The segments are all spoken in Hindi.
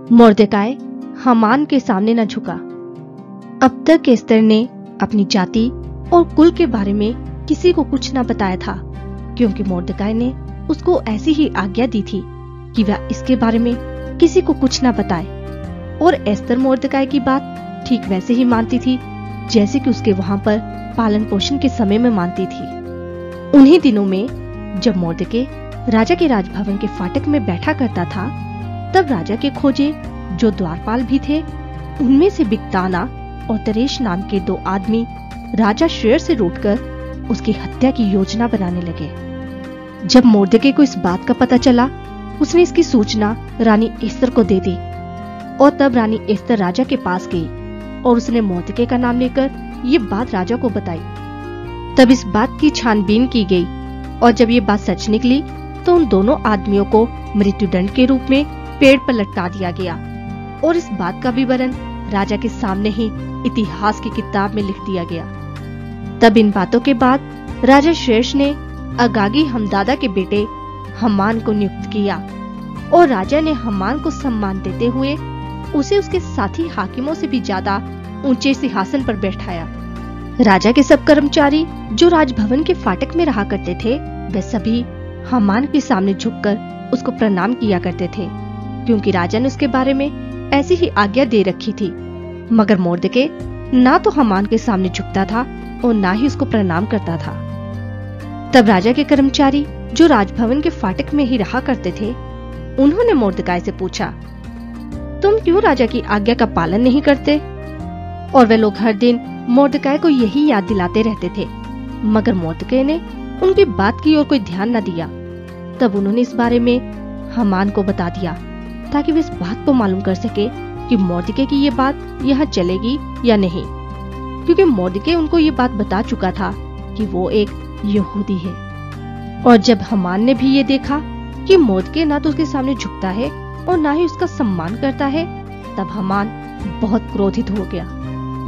मोर्देकाई हामान के सामने न झुका। अब तक एस्तर ने अपनी जाति और कुल के बारे में किसी को कुछ न बताया था, क्योंकि मोर्देकाई ने उसको ऐसी ही आज्ञा दी थी कि वह इसके बारे में किसी को कुछ न बताए। और एस्तर मोर्देकाई की बात ठीक वैसे ही मानती थी जैसे कि उसके वहां पर पालन पोषण के समय में मानती थी। उन्हीं दिनों में जब मोर्देके राजा के राजभवन के फाटक में बैठा करता था, तब राजा के खोजे जो द्वारपाल भी थे, उनमें से बिगताना और तरेश नाम के 2 आदमी राजा शेर से रूठकर उसकी हत्या की योजना बनाने लगे। जब मोर्देके को इस बात का पता चला, उसने इसकी सूचना रानी एस्तर को दे दी और तब रानी एस्तर राजा के पास गई और उसने मोर्देके का नाम लेकर ये बात राजा को बताई। तब इस बात की छानबीन की गई और जब ये बात सच निकली तो उन दोनों आदमियों को मृत्युदंड के रूप में पेड़ पर लटका दिया गया और इस बात का विवरण राजा के सामने ही इतिहास की किताब में लिख दिया गया। तब इन बातों के बाद राजा शेष ने अगागी हमदादा के बेटे हमान को नियुक्त किया और राजा ने हमान को सम्मान देते हुए उसे उसके साथी हाकिमों से भी ज्यादा ऊंचे सिंहासन पर बैठाया। राजा के सब कर्मचारी जो राजभवन के फाटक में रहा करते थे, वे सभी हमान के सामने झुककर उसको प्रणाम किया करते थे, क्योंकि राजा ने उसके बारे में ऐसी ही आज्ञा दे रखी थी। मगर मोर्देके ना तो हमान के सामने झुकता था और ना ही उसको प्रणाम करता था। तब राजा के कर्मचारी जो राजभवन के फाटक में ही रहा करते थे, उन्होंने मोर्देकाई से पूछा, तुम क्यों राजा की आज्ञा का पालन नहीं करते? और वे लोग हर दिन मोर्देकाई को यही याद दिलाते रहते थे, मगर मोर्देकाई ने उनकी बात की ओर कोई ध्यान न दिया। तब उन्होंने इस बारे में हमान को बता दिया ताकि वे इस बात को मालूम कर सके कि मोर्देकाई की ये बात यहाँ चलेगी या नहीं, क्योंकि मोर्देकाई उनको ये बात बता चुका था कि वो एक यहूदी है। और जब हमान ने भी ये देखा कि मोर्देकाई ना तो उसके सामने झुकता है और ना ही उसका सम्मान करता है, तब हमान बहुत क्रोधित हो गया।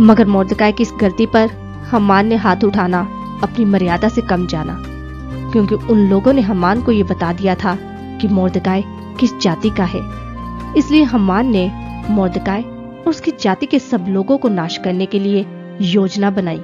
मगर मोर्देकाई की इस गलती पर हमान ने हाथ उठाना अपनी मर्यादा से कम जाना, क्योंकि उन लोगों ने हमान को ये बता दिया था कि मोर्देकाई किस जाति का है। इसलिए हमान ने मोर्देकाई और उसकी जाति के सब लोगों को नाश करने के लिए योजना बनाई।